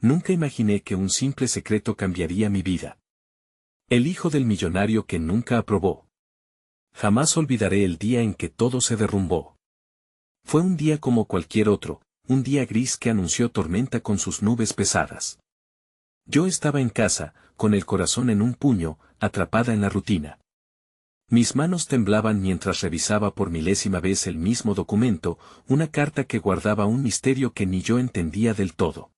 Nunca imaginé que un simple secreto cambiaría mi vida. El hijo del millonario que nunca aprobó. Jamás olvidaré el día en que todo se derrumbó. Fue un día como cualquier otro, un día gris que anunció tormenta con sus nubes pesadas. Yo estaba en casa, con el corazón en un puño, atrapada en la rutina. Mis manos temblaban mientras revisaba por milésima vez el mismo documento, una carta que guardaba un misterio que ni yo entendía del todo.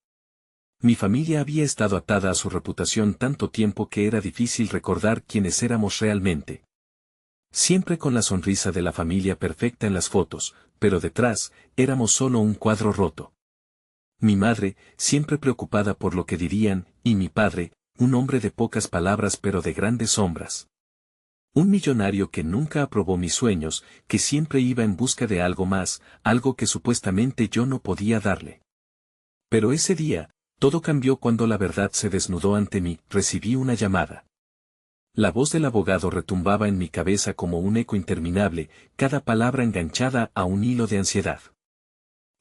Mi familia había estado atada a su reputación tanto tiempo que era difícil recordar quiénes éramos realmente. Siempre con la sonrisa de la familia perfecta en las fotos, pero detrás, éramos solo un cuadro roto. Mi madre, siempre preocupada por lo que dirían, y mi padre, un hombre de pocas palabras pero de grandes sombras. Un millonario que nunca aprobó mis sueños, que siempre iba en busca de algo más, algo que supuestamente yo no podía darle. Pero ese día, todo cambió cuando la verdad se desnudó ante mí. Recibí una llamada. La voz del abogado retumbaba en mi cabeza como un eco interminable, cada palabra enganchada a un hilo de ansiedad.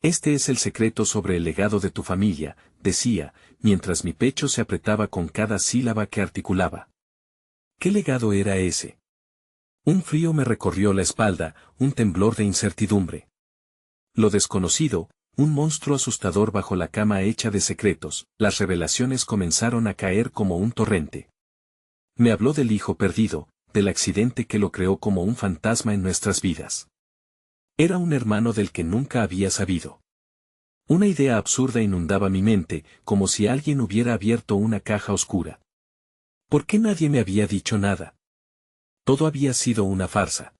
Este es el secreto sobre el legado de tu familia, decía, mientras mi pecho se apretaba con cada sílaba que articulaba. ¿Qué legado era ese? Un frío me recorrió la espalda, un temblor de incertidumbre. Lo desconocido, un monstruo asustador bajo la cama hecha de secretos. Las revelaciones comenzaron a caer como un torrente. Me habló del hijo perdido, del accidente que lo creó como un fantasma en nuestras vidas. Era un hermano del que nunca había sabido. Una idea absurda inundaba mi mente, como si alguien hubiera abierto una caja oscura. ¿Por qué nadie me había dicho nada? Todo había sido una farsa.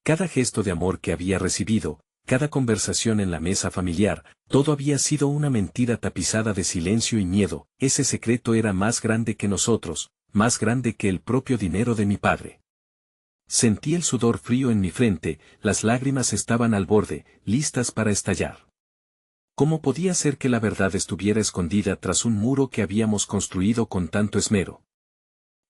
Cada gesto de amor que había recibido, cada conversación en la mesa familiar, todo había sido una mentira tapizada de silencio y miedo. Ese secreto era más grande que nosotros, más grande que el propio dinero de mi padre. Sentí el sudor frío en mi frente, las lágrimas estaban al borde, listas para estallar. ¿Cómo podía ser que la verdad estuviera escondida tras un muro que habíamos construido con tanto esmero?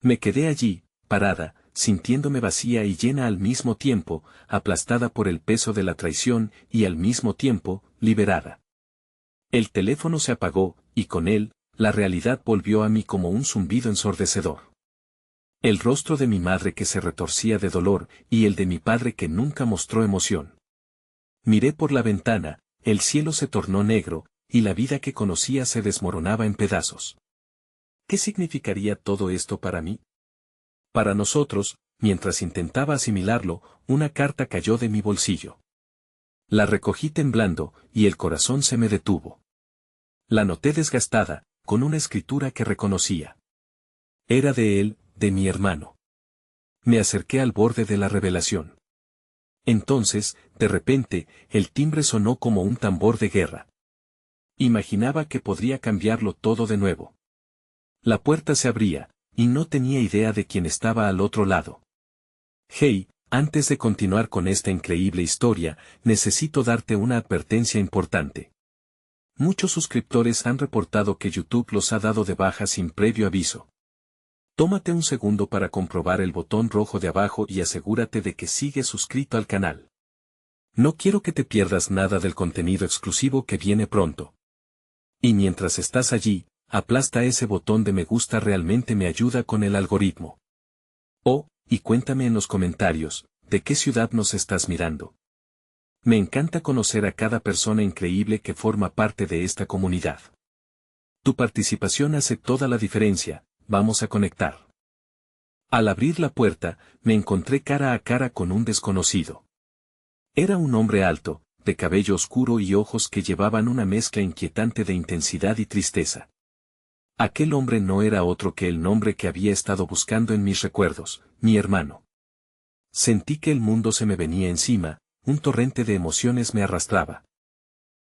Me quedé allí, parada, sintiéndome vacía y llena al mismo tiempo, aplastada por el peso de la traición y al mismo tiempo, liberada. El teléfono se apagó, y con él, la realidad volvió a mí como un zumbido ensordecedor. El rostro de mi madre que se retorcía de dolor, y el de mi padre que nunca mostró emoción. Miré por la ventana, el cielo se tornó negro, y la vida que conocía se desmoronaba en pedazos. ¿Qué significaría todo esto para mí? Para nosotros, mientras intentaba asimilarlo, una carta cayó de mi bolsillo. La recogí temblando, y el corazón se me detuvo. La noté desgastada, con una escritura que reconocía. Era de él, de mi hermano. Me acerqué al borde de la revelación. Entonces, de repente, el timbre sonó como un tambor de guerra. Imaginaba que podría cambiarlo todo de nuevo. La puerta se abría, y no tenía idea de quién estaba al otro lado. Hey, antes de continuar con esta increíble historia, necesito darte una advertencia importante. Muchos suscriptores han reportado que YouTube los ha dado de baja sin previo aviso. Tómate un segundo para comprobar el botón rojo de abajo y asegúrate de que sigues suscrito al canal. No quiero que te pierdas nada del contenido exclusivo que viene pronto. Y mientras estás allí, aplasta ese botón de me gusta, realmente me ayuda con el algoritmo. Oh, y cuéntame en los comentarios, ¿de qué ciudad nos estás mirando? Me encanta conocer a cada persona increíble que forma parte de esta comunidad. Tu participación hace toda la diferencia. Vamos a conectar. Al abrir la puerta, me encontré cara a cara con un desconocido. Era un hombre alto, de cabello oscuro y ojos que llevaban una mezcla inquietante de intensidad y tristeza. Aquel hombre no era otro que el nombre que había estado buscando en mis recuerdos, mi hermano. Sentí que el mundo se me venía encima, un torrente de emociones me arrastraba.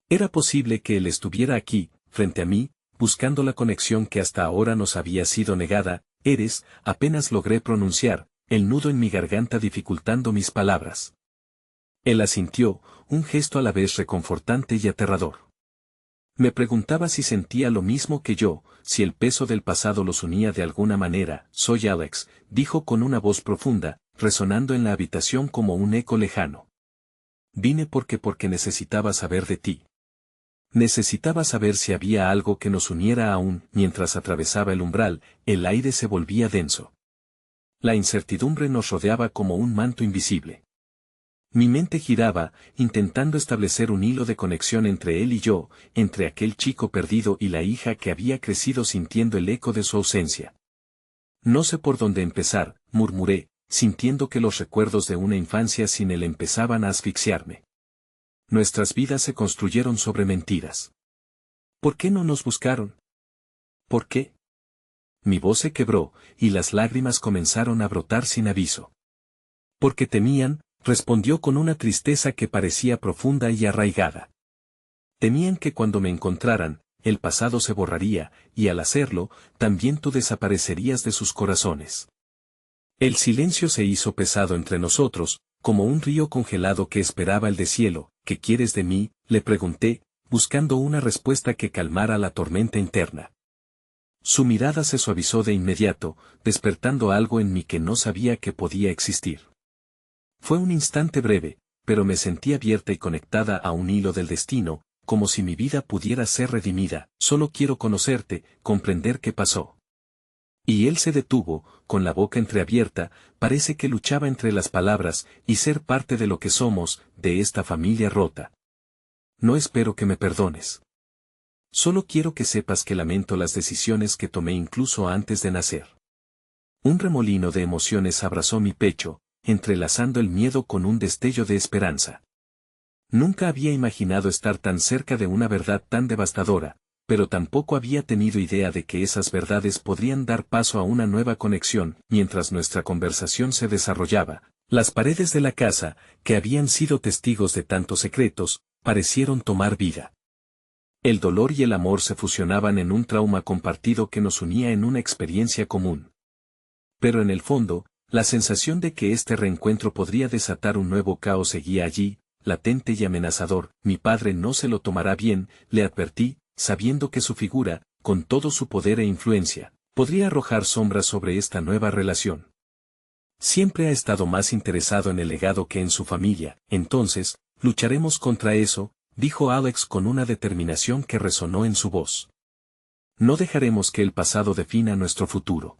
Era posible que él estuviera aquí, frente a mí, buscando la conexión que hasta ahora nos había sido negada. Apenas logré pronunciar, el nudo en mi garganta dificultando mis palabras. Él asintió, un gesto a la vez reconfortante y aterrador. Me preguntaba si sentía lo mismo que yo, si el peso del pasado los unía de alguna manera. Soy Alex, dijo con una voz profunda, resonando en la habitación como un eco lejano. Vine porque necesitaba saber de ti. Necesitaba saber si había algo que nos uniera aún. Mientras atravesaba el umbral, el aire se volvía denso. La incertidumbre nos rodeaba como un manto invisible. Mi mente giraba, intentando establecer un hilo de conexión entre él y yo, entre aquel chico perdido y la hija que había crecido sintiendo el eco de su ausencia. No sé por dónde empezar, murmuré, sintiendo que los recuerdos de una infancia sin él empezaban a asfixiarme. Nuestras vidas se construyeron sobre mentiras. ¿Por qué no nos buscaron? ¿Por qué? Mi voz se quebró, y las lágrimas comenzaron a brotar sin aviso. Porque temían, respondió con una tristeza que parecía profunda y arraigada. Temían que cuando me encontraran, el pasado se borraría, y al hacerlo, también tú desaparecerías de sus corazones. El silencio se hizo pesado entre nosotros, como un río congelado que esperaba el deshielo. ¿Qué quieres de mí?, le pregunté, buscando una respuesta que calmara la tormenta interna. Su mirada se suavizó de inmediato, despertando algo en mí que no sabía que podía existir. Fue un instante breve, pero me sentí abierta y conectada a un hilo del destino, como si mi vida pudiera ser redimida. Solo quiero conocerte, comprender qué pasó. Y él se detuvo, con la boca entreabierta, parece que luchaba entre las palabras, y ser parte de lo que somos, de esta familia rota. No espero que me perdones. Solo quiero que sepas que lamento las decisiones que tomé incluso antes de nacer. Un remolino de emociones abrazó mi pecho, entrelazando el miedo con un destello de esperanza. Nunca había imaginado estar tan cerca de una verdad tan devastadora, pero tampoco había tenido idea de que esas verdades podrían dar paso a una nueva conexión. Mientras nuestra conversación se desarrollaba, las paredes de la casa, que habían sido testigos de tantos secretos, parecieron tomar vida. El dolor y el amor se fusionaban en un trauma compartido que nos unía en una experiencia común. Pero en el fondo, la sensación de que este reencuentro podría desatar un nuevo caos seguía allí, latente y amenazador. Mi padre no se lo tomará bien, le advertí, sabiendo que su figura, con todo su poder e influencia, podría arrojar sombras sobre esta nueva relación. Siempre ha estado más interesado en el legado que en su familia. Entonces, lucharemos contra eso, dijo Alex con una determinación que resonó en su voz. No dejaremos que el pasado defina nuestro futuro.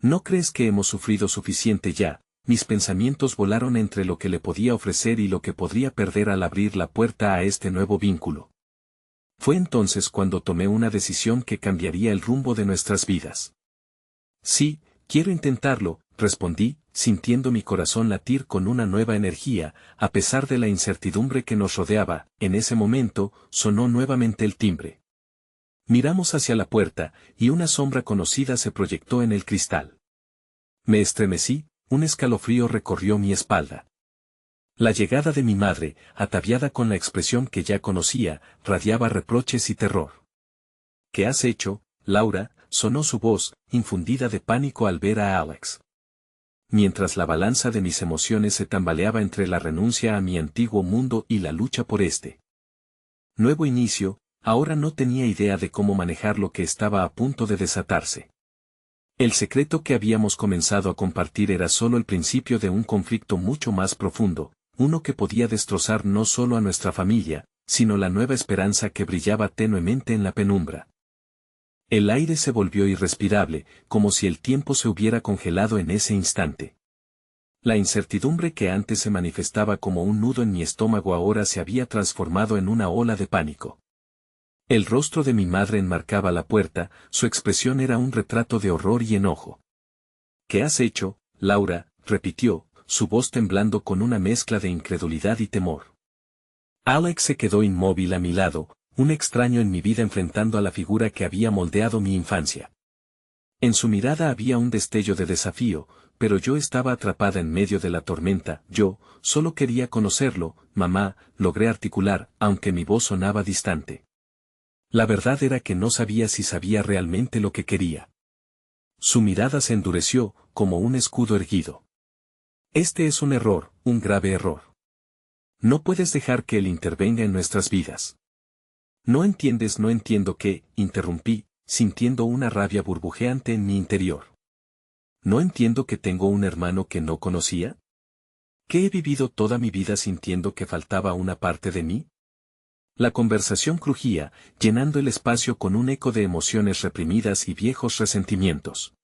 ¿No crees que hemos sufrido suficiente ya? Mis pensamientos volaron entre lo que le podía ofrecer y lo que podría perder al abrir la puerta a este nuevo vínculo. Fue entonces cuando tomé una decisión que cambiaría el rumbo de nuestras vidas. Sí, quiero intentarlo, respondí, sintiendo mi corazón latir con una nueva energía, a pesar de la incertidumbre que nos rodeaba. En ese momento, sonó nuevamente el timbre. Miramos hacia la puerta, y una sombra conocida se proyectó en el cristal. Me estremecí, un escalofrío recorrió mi espalda. La llegada de mi madre, ataviada con la expresión que ya conocía, radiaba reproches y terror. ¿Qué has hecho, Laura?, sonó su voz, infundida de pánico al ver a Alex. Mientras la balanza de mis emociones se tambaleaba entre la renuncia a mi antiguo mundo y la lucha por este nuevo inicio, ahora no tenía idea de cómo manejar lo que estaba a punto de desatarse. El secreto que habíamos comenzado a compartir era solo el principio de un conflicto mucho más profundo, uno que podía destrozar no solo a nuestra familia, sino la nueva esperanza que brillaba tenuemente en la penumbra. El aire se volvió irrespirable, como si el tiempo se hubiera congelado en ese instante. La incertidumbre que antes se manifestaba como un nudo en mi estómago ahora se había transformado en una ola de pánico. El rostro de mi madre enmarcaba la puerta, su expresión era un retrato de horror y enojo. ¿Qué has hecho, Laura?, repitió, su voz temblando con una mezcla de incredulidad y temor. Alex se quedó inmóvil a mi lado, un extraño en mi vida enfrentando a la figura que había moldeado mi infancia. En su mirada había un destello de desafío, pero yo estaba atrapada en medio de la tormenta. Yo solo quería conocerlo, mamá, logré articular, aunque mi voz sonaba distante. La verdad era que no sabía si sabía realmente lo que quería. Su mirada se endureció, como un escudo erguido. Este es un error, un grave error. No puedes dejar que él intervenga en nuestras vidas. No entiendo qué, interrumpí, sintiendo una rabia burbujeante en mi interior. ¿No entiendo que tengo un hermano que no conocía? ¿Que he vivido toda mi vida sintiendo que faltaba una parte de mí? La conversación crujía, llenando el espacio con un eco de emociones reprimidas y viejos resentimientos.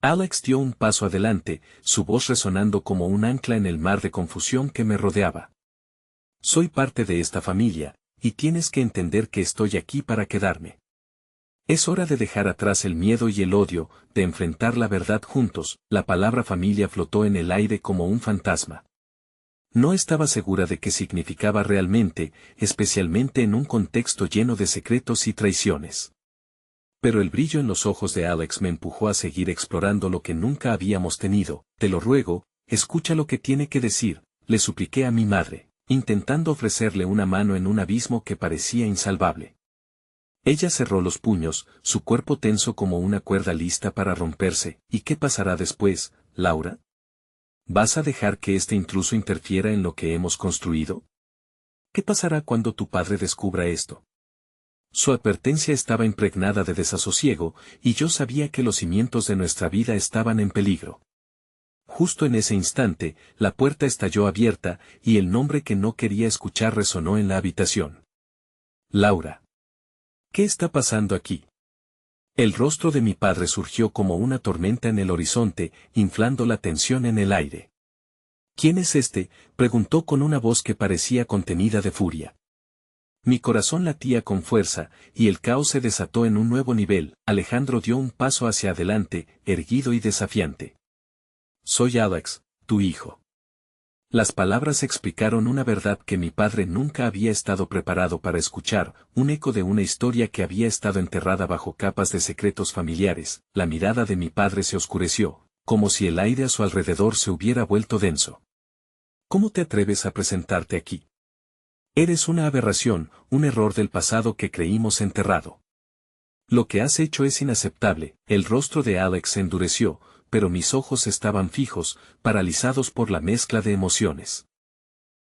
Alex dio un paso adelante, su voz resonando como un ancla en el mar de confusión que me rodeaba. Soy parte de esta familia, y tienes que entender que estoy aquí para quedarme. Es hora de dejar atrás el miedo y el odio, de enfrentar la verdad juntos. La palabra familia flotó en el aire como un fantasma. No estaba segura de qué significaba realmente, especialmente en un contexto lleno de secretos y traiciones. Pero el brillo en los ojos de Alex me empujó a seguir explorando lo que nunca habíamos tenido. Te lo ruego, escucha lo que tiene que decir, le supliqué a mi madre, intentando ofrecerle una mano en un abismo que parecía insalvable. Ella cerró los puños, su cuerpo tenso como una cuerda lista para romperse. ¿Y qué pasará después, Laura? ¿Vas a dejar que este intruso interfiera en lo que hemos construido? ¿Qué pasará cuando tu padre descubra esto? Su advertencia estaba impregnada de desasosiego, y yo sabía que los cimientos de nuestra vida estaban en peligro. Justo en ese instante, la puerta estalló abierta, y el nombre que no quería escuchar resonó en la habitación. Laura. ¿Qué está pasando aquí? El rostro de mi padre surgió como una tormenta en el horizonte, inflando la tensión en el aire. ¿Quién es este?, preguntó con una voz que parecía contenida de furia. Mi corazón latía con fuerza, y el caos se desató en un nuevo nivel. Alejandro dio un paso hacia adelante, erguido y desafiante. Soy Alex, tu hijo. Las palabras explicaron una verdad que mi padre nunca había estado preparado para escuchar, un eco de una historia que había estado enterrada bajo capas de secretos familiares. La mirada de mi padre se oscureció, como si el aire a su alrededor se hubiera vuelto denso. ¿Cómo te atreves a presentarte aquí? Eres una aberración, un error del pasado que creímos enterrado. Lo que has hecho es inaceptable. El rostro de Alex se endureció, pero mis ojos estaban fijos, paralizados por la mezcla de emociones.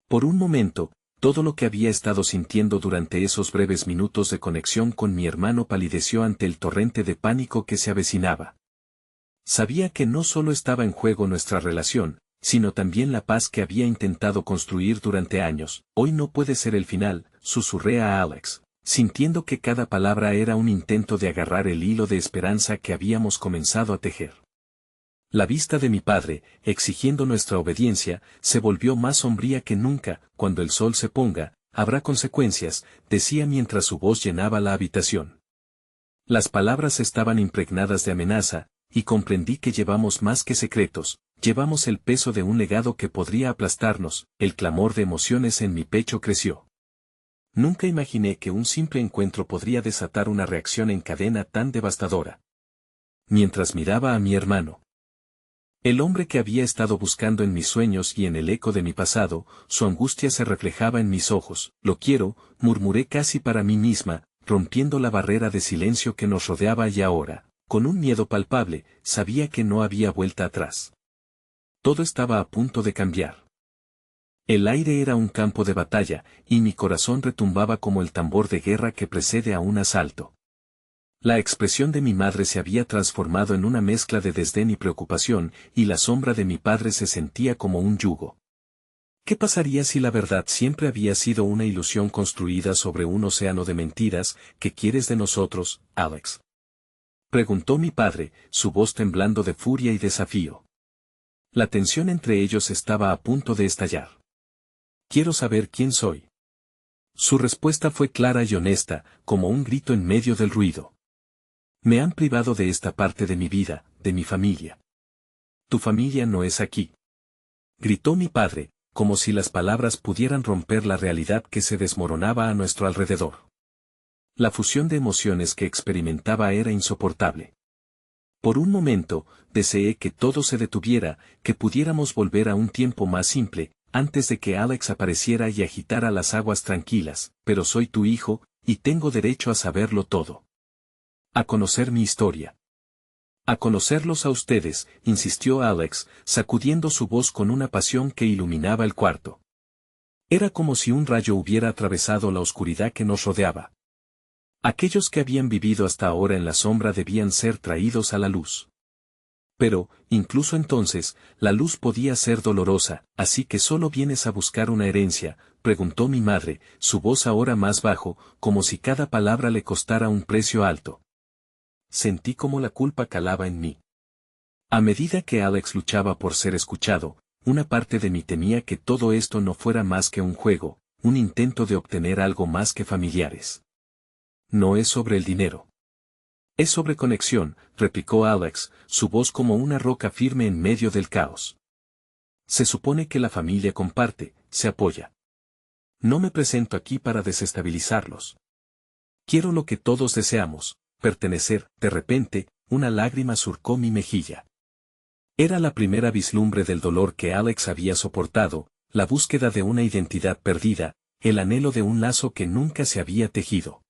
Por un momento, todo lo que había estado sintiendo durante esos breves minutos de conexión con mi hermano palideció ante el torrente de pánico que se avecinaba. Sabía que no solo estaba en juego nuestra relación, sino también la paz que había intentado construir durante años. Hoy no puede ser el final, susurré a Alex, sintiendo que cada palabra era un intento de agarrar el hilo de esperanza que habíamos comenzado a tejer. La vista de mi padre, exigiendo nuestra obediencia, se volvió más sombría que nunca. Cuando el sol se ponga, habrá consecuencias, decía mientras su voz llenaba la habitación. Las palabras estaban impregnadas de amenaza, y comprendí que llevamos más que secretos, llevamos el peso de un legado que podría aplastarnos. El clamor de emociones en mi pecho creció. Nunca imaginé que un simple encuentro podría desatar una reacción en cadena tan devastadora. Mientras miraba a mi hermano, el hombre que había estado buscando en mis sueños y en el eco de mi pasado, su angustia se reflejaba en mis ojos. Lo quiero, murmuré casi para mí misma, rompiendo la barrera de silencio que nos rodeaba y ahora, con un miedo palpable, sabía que no había vuelta atrás. Todo estaba a punto de cambiar. El aire era un campo de batalla, y mi corazón retumbaba como el tambor de guerra que precede a un asalto. La expresión de mi madre se había transformado en una mezcla de desdén y preocupación, y la sombra de mi padre se sentía como un yugo. ¿Qué pasaría si la verdad siempre había sido una ilusión construida sobre un océano de mentiras? ¿Qué quieres de nosotros, Alex?, preguntó mi padre, su voz temblando de furia y desafío. La tensión entre ellos estaba a punto de estallar. Quiero saber quién soy. Su respuesta fue clara y honesta, como un grito en medio del ruido. Me han privado de esta parte de mi vida, de mi familia. Tu familia no es aquí. Gritó mi padre, como si las palabras pudieran romper la realidad que se desmoronaba a nuestro alrededor. La fusión de emociones que experimentaba era insoportable. Por un momento, deseé que todo se detuviera, que pudiéramos volver a un tiempo más simple, antes de que Alex apareciera y agitara las aguas tranquilas. Pero soy tu hijo, y tengo derecho a saberlo todo. A conocer mi historia. A conocerlos a ustedes, insistió Alex, sacudiendo su voz con una pasión que iluminaba el cuarto. Era como si un rayo hubiera atravesado la oscuridad que nos rodeaba. Aquellos que habían vivido hasta ahora en la sombra debían ser traídos a la luz. Pero, incluso entonces, la luz podía ser dolorosa, así que solo vienes a buscar una herencia, preguntó mi madre, su voz ahora más bajo, como si cada palabra le costara un precio alto. Sentí como la culpa calaba en mí. A medida que Alex luchaba por ser escuchado, una parte de mí temía que todo esto no fuera más que un juego, un intento de obtener algo más que familiares. No es sobre el dinero. Es sobre conexión, replicó Alex, su voz como una roca firme en medio del caos. Se supone que la familia comparte, se apoya. No me presento aquí para desestabilizarlos. Quiero lo que todos deseamos, pertenecer. De repente, una lágrima surcó mi mejilla. Era la primera vislumbre del dolor que Alex había soportado, la búsqueda de una identidad perdida, el anhelo de un lazo que nunca se había tejido.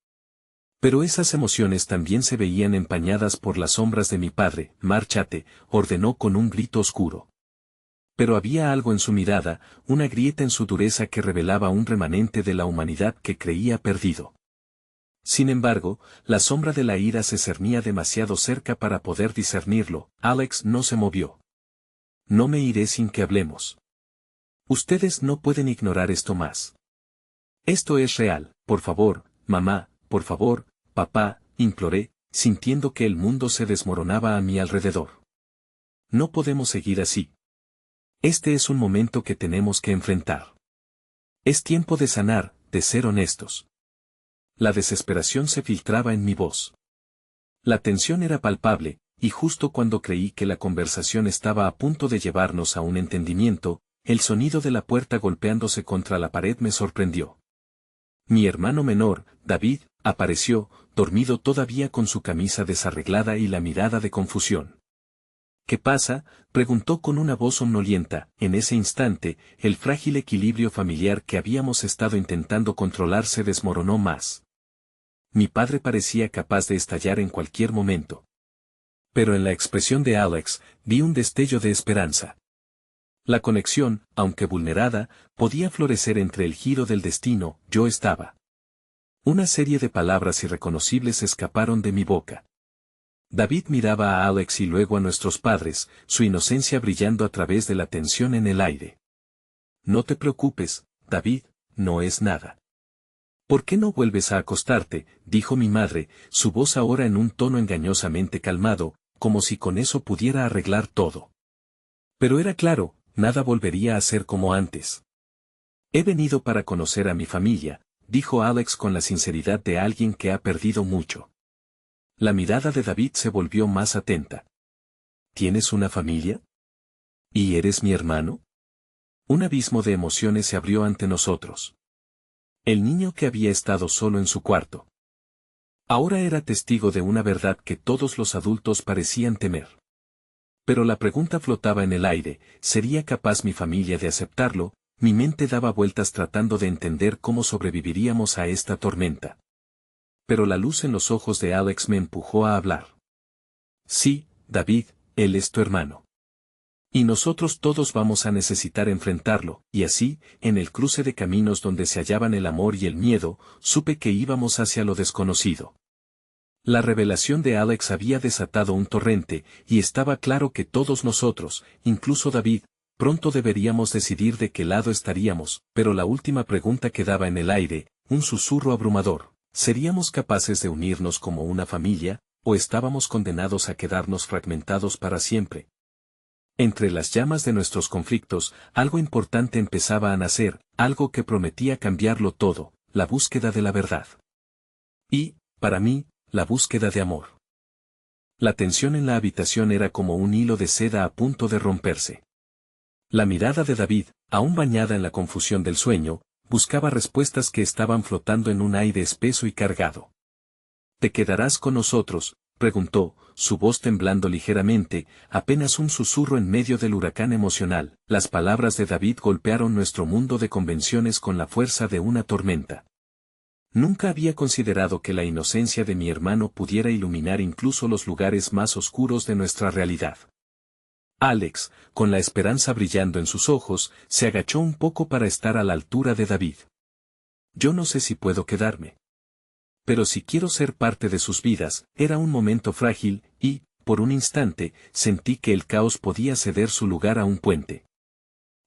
Pero esas emociones también se veían empañadas por las sombras de mi padre. Márchate, ordenó con un grito oscuro. Pero había algo en su mirada, una grieta en su dureza que revelaba un remanente de la humanidad que creía perdido. Sin embargo, la sombra de la ira se cernía demasiado cerca para poder discernirlo. Alex no se movió. No me iré sin que hablemos. Ustedes no pueden ignorar esto más. Esto es real, por favor, mamá, por favor, papá, imploré, sintiendo que el mundo se desmoronaba a mi alrededor. No podemos seguir así. Este es un momento que tenemos que enfrentar. Es tiempo de sanar, de ser honestos. La desesperación se filtraba en mi voz. La tensión era palpable, y justo cuando creí que la conversación estaba a punto de llevarnos a un entendimiento, el sonido de la puerta golpeándose contra la pared me sorprendió. Mi hermano menor, David, apareció, dormido todavía con su camisa desarreglada y la mirada de confusión. ¿Qué pasa?, preguntó con una voz somnolienta. En ese instante, el frágil equilibrio familiar que habíamos estado intentando controlar se desmoronó más. Mi padre parecía capaz de estallar en cualquier momento. Pero en la expresión de Alex, vi un destello de esperanza. La conexión, aunque vulnerada, podía florecer entre el giro del destino. Yo estaba. Una serie de palabras irreconocibles escaparon de mi boca. David miraba a Alex y luego a nuestros padres, su inocencia brillando a través de la tensión en el aire. No te preocupes, David, no es nada. ¿Por qué no vuelves a acostarte?, dijo mi madre, su voz ahora en un tono engañosamente calmado, como si con eso pudiera arreglar todo. Pero era claro, nada volvería a ser como antes. He venido para conocer a mi familia, dijo Alex con la sinceridad de alguien que ha perdido mucho. La mirada de David se volvió más atenta. ¿Tienes una familia? ¿Y eres mi hermano? Un abismo de emociones se abrió ante nosotros. El niño que había estado solo en su cuarto. Ahora era testigo de una verdad que todos los adultos parecían temer. Pero la pregunta flotaba en el aire, ¿sería capaz mi familia de aceptarlo? Mi mente daba vueltas tratando de entender cómo sobreviviríamos a esta tormenta. Pero la luz en los ojos de Alex me empujó a hablar. Sí, David, él es tu hermano. Y nosotros todos vamos a necesitar enfrentarlo, y así, en el cruce de caminos donde se hallaban el amor y el miedo, supe que íbamos hacia lo desconocido. La revelación de Alex había desatado un torrente, y estaba claro que todos nosotros, incluso David, pronto deberíamos decidir de qué lado estaríamos, pero la última pregunta quedaba en el aire, un susurro abrumador. ¿Seríamos capaces de unirnos como una familia, o estábamos condenados a quedarnos fragmentados para siempre? Entre las llamas de nuestros conflictos, algo importante empezaba a nacer, algo que prometía cambiarlo todo, la búsqueda de la verdad. Y, para mí, la búsqueda de amor. La tensión en la habitación era como un hilo de seda a punto de romperse. La mirada de David, aún bañada en la confusión del sueño, buscaba respuestas que estaban flotando en un aire espeso y cargado. ¿Te quedarás con nosotros?, preguntó, su voz temblando ligeramente, apenas un susurro en medio del huracán emocional. Las palabras de David golpearon nuestro mundo de convenciones con la fuerza de una tormenta. Nunca había considerado que la inocencia de mi hermano pudiera iluminar incluso los lugares más oscuros de nuestra realidad. Alex, con la esperanza brillando en sus ojos, se agachó un poco para estar a la altura de David. Yo no sé si puedo quedarme. Pero si quiero ser parte de sus vidas, era un momento frágil, y, por un instante, sentí que el caos podía ceder su lugar a un puente.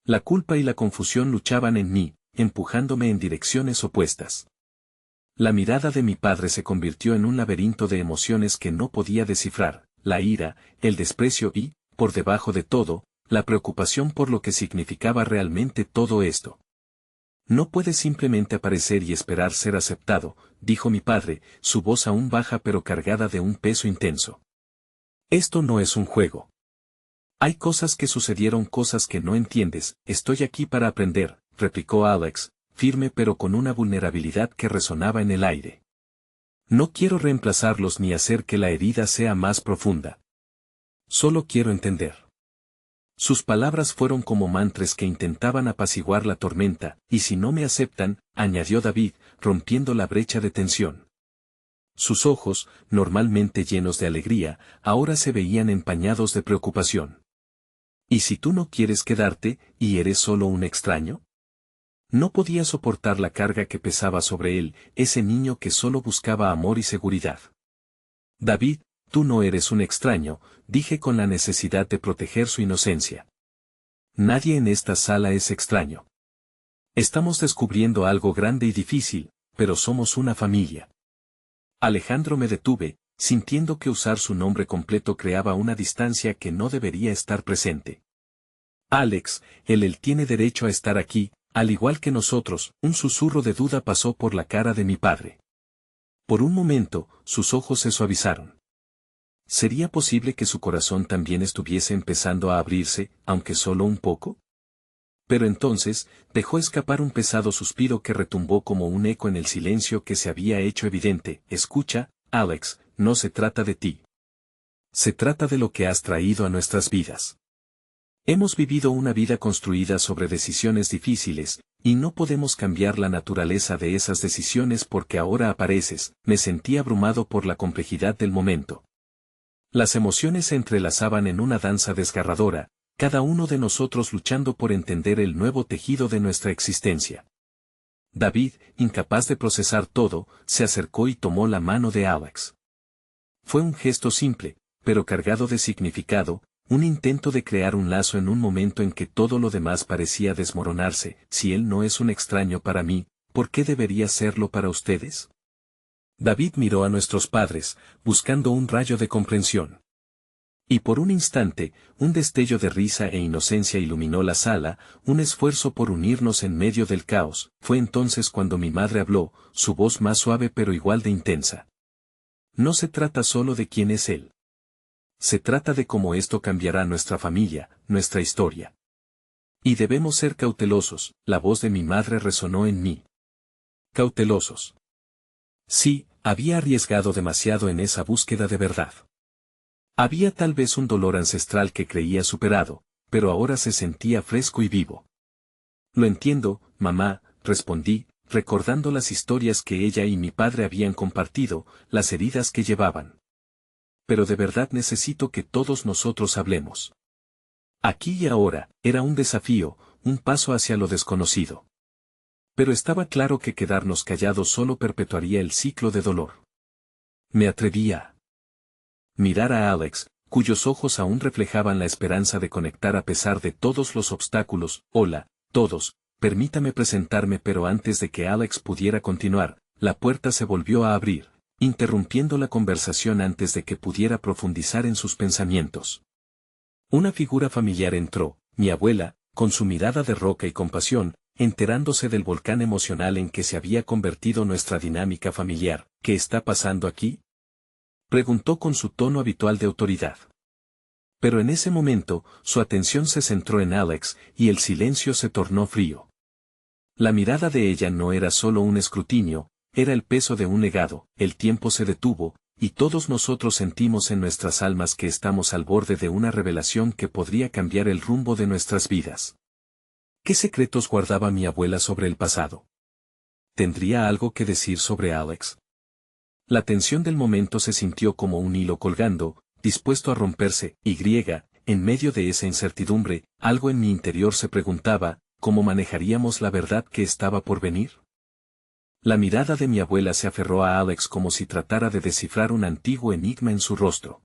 La culpa y la confusión luchaban en mí, empujándome en direcciones opuestas. La mirada de mi padre se convirtió en un laberinto de emociones que no podía descifrar, la ira, el desprecio y, por debajo de todo, la preocupación por lo que significaba realmente todo esto. No puedes simplemente aparecer y esperar ser aceptado, dijo mi padre, su voz aún baja pero cargada de un peso intenso. Esto no es un juego. Hay cosas que sucedieron, cosas que no entiendes, estoy aquí para aprender, replicó Alex, firme pero con una vulnerabilidad que resonaba en el aire. No quiero reemplazarlos ni hacer que la herida sea más profunda. Solo quiero entender. Sus palabras fueron como mantras que intentaban apaciguar la tormenta, y si no me aceptan, añadió David, rompiendo la brecha de tensión. Sus ojos, normalmente llenos de alegría, ahora se veían empañados de preocupación. ¿Y si tú no quieres quedarte, y eres solo un extraño? No podía soportar la carga que pesaba sobre él, ese niño que solo buscaba amor y seguridad. David, tú no eres un extraño, dije con la necesidad de proteger su inocencia. Nadie en esta sala es extraño. Estamos descubriendo algo grande y difícil, pero somos una familia. Alejandro, me detuve, sintiendo que usar su nombre completo creaba una distancia que no debería estar presente. Alex, él tiene derecho a estar aquí, al igual que nosotros. Un susurro de duda pasó por la cara de mi padre. Por un momento, sus ojos se suavizaron. ¿Sería posible que su corazón también estuviese empezando a abrirse, aunque solo un poco? Pero entonces, dejó escapar un pesado suspiro que retumbó como un eco en el silencio que se había hecho evidente. Escucha, Alex, no se trata de ti. Se trata de lo que has traído a nuestras vidas. Hemos vivido una vida construida sobre decisiones difíciles, y no podemos cambiar la naturaleza de esas decisiones porque ahora apareces. Me sentí abrumado por la complejidad del momento. Las emociones se entrelazaban en una danza desgarradora, cada uno de nosotros luchando por entender el nuevo tejido de nuestra existencia. David, incapaz de procesar todo, se acercó y tomó la mano de Alex. Fue un gesto simple, pero cargado de significado, un intento de crear un lazo en un momento en que todo lo demás parecía desmoronarse. Si él no es un extraño para mí, ¿por qué debería serlo para ustedes? David miró a nuestros padres, buscando un rayo de comprensión. Y por un instante, un destello de risa e inocencia iluminó la sala, un esfuerzo por unirnos en medio del caos. Fue entonces cuando mi madre habló, su voz más suave pero igual de intensa. No se trata solo de quién es él. Se trata de cómo esto cambiará nuestra familia, nuestra historia. Y debemos ser cautelosos. La voz de mi madre resonó en mí. Cautelosos. Sí, había arriesgado demasiado en esa búsqueda de verdad. Había tal vez un dolor ancestral que creía superado, pero ahora se sentía fresco y vivo. Lo entiendo, mamá, respondí, recordando las historias que ella y mi padre habían compartido, las heridas que llevaban. Pero de verdad necesito que todos nosotros hablemos. Aquí y ahora, era un desafío, un paso hacia lo desconocido. Pero estaba claro que quedarnos callados solo perpetuaría el ciclo de dolor. Me atreví a mirar a Alex, cuyos ojos aún reflejaban la esperanza de conectar a pesar de todos los obstáculos. Hola, todos, permítame presentarme, pero antes de que Alex pudiera continuar, la puerta se volvió a abrir, interrumpiendo la conversación antes de que pudiera profundizar en sus pensamientos. Una figura familiar entró, mi abuela, con su mirada de roca y compasión, enterándose del volcán emocional en que se había convertido nuestra dinámica familiar. ¿Qué está pasando aquí?, preguntó con su tono habitual de autoridad. Pero en ese momento, su atención se centró en Alex, y el silencio se tornó frío. La mirada de ella no era solo un escrutinio, era el peso de un legado. El tiempo se detuvo, y todos nosotros sentimos en nuestras almas que estamos al borde de una revelación que podría cambiar el rumbo de nuestras vidas. ¿Qué secretos guardaba mi abuela sobre el pasado? ¿Tendría algo que decir sobre Alex? La tensión del momento se sintió como un hilo colgando, dispuesto a romperse. En medio de esa incertidumbre, algo en mi interior se preguntaba, ¿cómo manejaríamos la verdad que estaba por venir? La mirada de mi abuela se aferró a Alex como si tratara de descifrar un antiguo enigma en su rostro.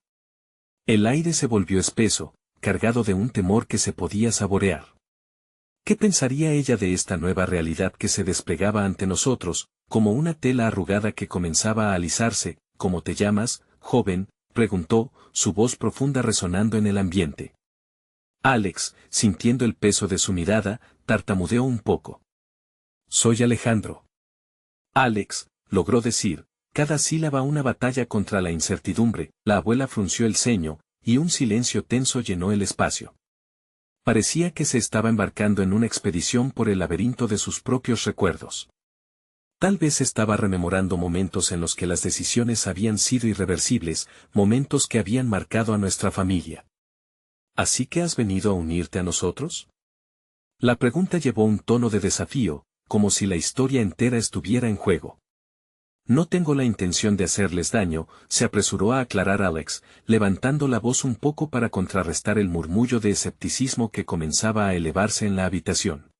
El aire se volvió espeso, cargado de un temor que se podía saborear. ¿Qué pensaría ella de esta nueva realidad que se desplegaba ante nosotros, como una tela arrugada que comenzaba a alisarse? ¿Cómo te llamas, joven?, preguntó, su voz profunda resonando en el ambiente. Alex, sintiendo el peso de su mirada, tartamudeó un poco. Soy Alejandro. Alex, logró decir, cada sílaba una batalla contra la incertidumbre. La abuela frunció el ceño, y un silencio tenso llenó el espacio. Parecía que se estaba embarcando en una expedición por el laberinto de sus propios recuerdos. Tal vez estaba rememorando momentos en los que las decisiones habían sido irreversibles, momentos que habían marcado a nuestra familia. ¿Así que has venido a unirte a nosotros? La pregunta llevó un tono de desafío, como si la historia entera estuviera en juego. No tengo la intención de hacerles daño, se apresuró a aclarar Alex, levantando la voz un poco para contrarrestar el murmullo de escepticismo que comenzaba a elevarse en la habitación.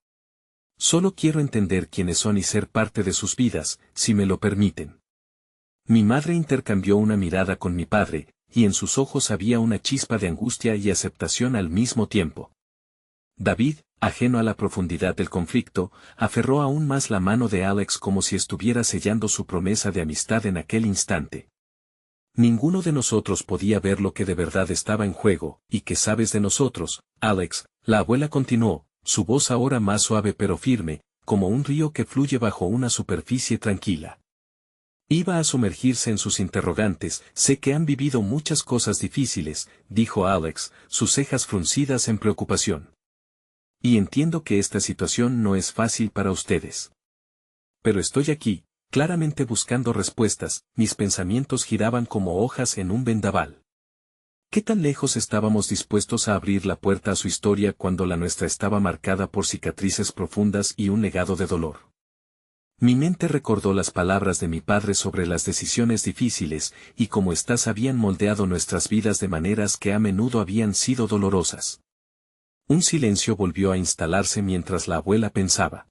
Solo quiero entender quiénes son y ser parte de sus vidas, si me lo permiten. Mi madre intercambió una mirada con mi padre, y en sus ojos había una chispa de angustia y aceptación al mismo tiempo. David, ajeno a la profundidad del conflicto, aferró aún más la mano de Alex como si estuviera sellando su promesa de amistad en aquel instante. Ninguno de nosotros podía ver lo que de verdad estaba en juego. ¿Y qué sabes de nosotros, Alex?, la abuela continuó, su voz ahora más suave pero firme, como un río que fluye bajo una superficie tranquila. Iba a sumergirse en sus interrogantes. Sé que han vivido muchas cosas difíciles, dijo Alex, sus cejas fruncidas en preocupación. Y entiendo que esta situación no es fácil para ustedes. Pero estoy aquí, claramente buscando respuestas. Mis pensamientos giraban como hojas en un vendaval. ¿Qué tan lejos estábamos dispuestos a abrir la puerta a su historia cuando la nuestra estaba marcada por cicatrices profundas y un legado de dolor? Mi mente recordó las palabras de mi padre sobre las decisiones difíciles, y cómo éstas habían moldeado nuestras vidas de maneras que a menudo habían sido dolorosas. Un silencio volvió a instalarse mientras la abuela pensaba.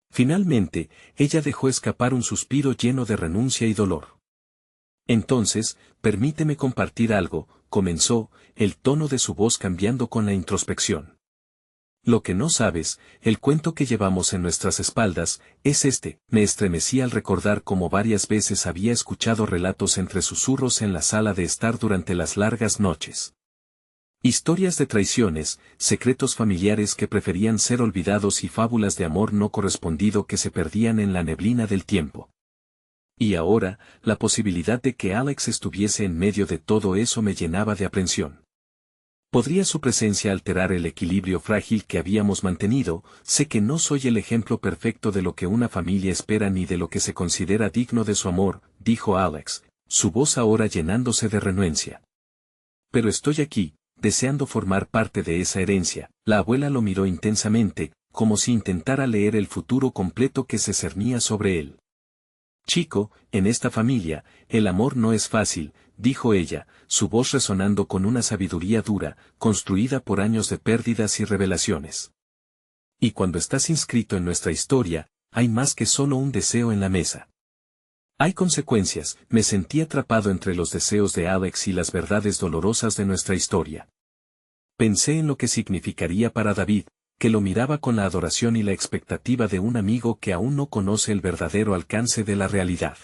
Finalmente, ella dejó escapar un suspiro lleno de renuncia y dolor. Entonces, permíteme compartir algo, comenzó, el tono de su voz cambiando con la introspección. Lo que no sabes, el cuento que llevamos en nuestras espaldas, es este. Me estremecí al recordar cómo varias veces había escuchado relatos entre susurros en la sala de estar durante las largas noches. Historias de traiciones, secretos familiares que preferían ser olvidados y fábulas de amor no correspondido que se perdían en la neblina del tiempo. Y ahora, la posibilidad de que Alex estuviese en medio de todo eso me llenaba de aprensión. ¿Podría su presencia alterar el equilibrio frágil que habíamos mantenido? Sé que no soy el ejemplo perfecto de lo que una familia espera ni de lo que se considera digno de su amor, dijo Alex, su voz ahora llenándose de renuencia. Pero estoy aquí, deseando formar parte de esa herencia. La abuela lo miró intensamente, como si intentara leer el futuro completo que se cernía sobre él. Chico, en esta familia, el amor no es fácil, dijo ella, su voz resonando con una sabiduría dura, construida por años de pérdidas y revelaciones. Y cuando estás inscrito en nuestra historia, hay más que solo un deseo en la mesa. Hay consecuencias. Me sentí atrapado entre los deseos de Alex y las verdades dolorosas de nuestra historia. Pensé en lo que significaría para David, que lo miraba con la adoración y la expectativa de un amigo que aún no conoce el verdadero alcance de la realidad.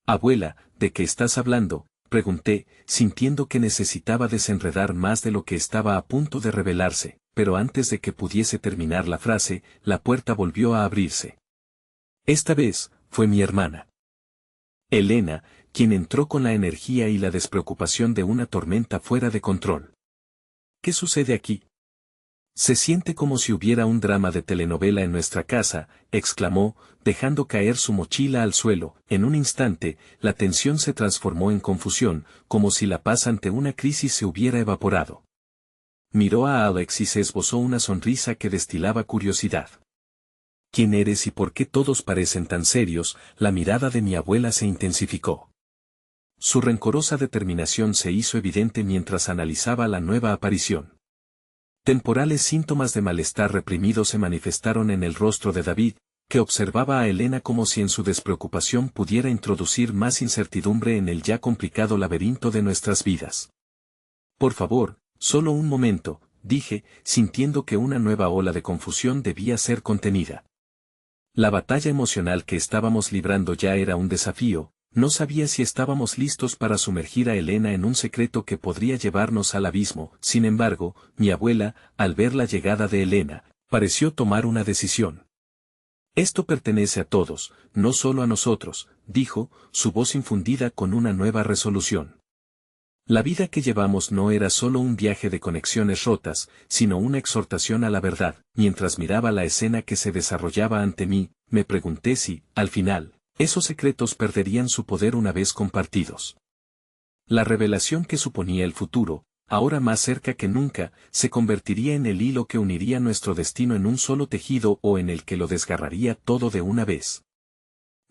Abuela, ¿de qué estás hablando?, pregunté, sintiendo que necesitaba desenredar más de lo que estaba a punto de revelarse, pero antes de que pudiese terminar la frase, la puerta volvió a abrirse. Esta vez, fue mi hermana Elena, quien entró con la energía y la despreocupación de una tormenta fuera de control. ¿Qué sucede aquí? Se siente como si hubiera un drama de telenovela en nuestra casa, exclamó, dejando caer su mochila al suelo. En un instante, la tensión se transformó en confusión, como si la paz ante una crisis se hubiera evaporado. Miró a Alex y se esbozó una sonrisa que destilaba curiosidad. ¿Quién eres y por qué todos parecen tan serios? La mirada de mi abuela se intensificó. Su rencorosa determinación se hizo evidente mientras analizaba la nueva aparición. Temporales síntomas de malestar reprimido se manifestaron en el rostro de David, que observaba a Elena como si en su despreocupación pudiera introducir más incertidumbre en el ya complicado laberinto de nuestras vidas. Por favor, solo un momento, dije, sintiendo que una nueva ola de confusión debía ser contenida. La batalla emocional que estábamos librando ya era un desafío, no sabía si estábamos listos para sumergir a Elena en un secreto que podría llevarnos al abismo. Sin embargo, mi abuela, al ver la llegada de Elena, pareció tomar una decisión. Esto pertenece a todos, no solo a nosotros, dijo, su voz infundida con una nueva resolución. La vida que llevamos no era solo un viaje de conexiones rotas, sino una exhortación a la verdad. Mientras miraba la escena que se desarrollaba ante mí, me pregunté si, al final, esos secretos perderían su poder una vez compartidos. La revelación que suponía el futuro, ahora más cerca que nunca, se convertiría en el hilo que uniría nuestro destino en un solo tejido o en el que lo desgarraría todo de una vez.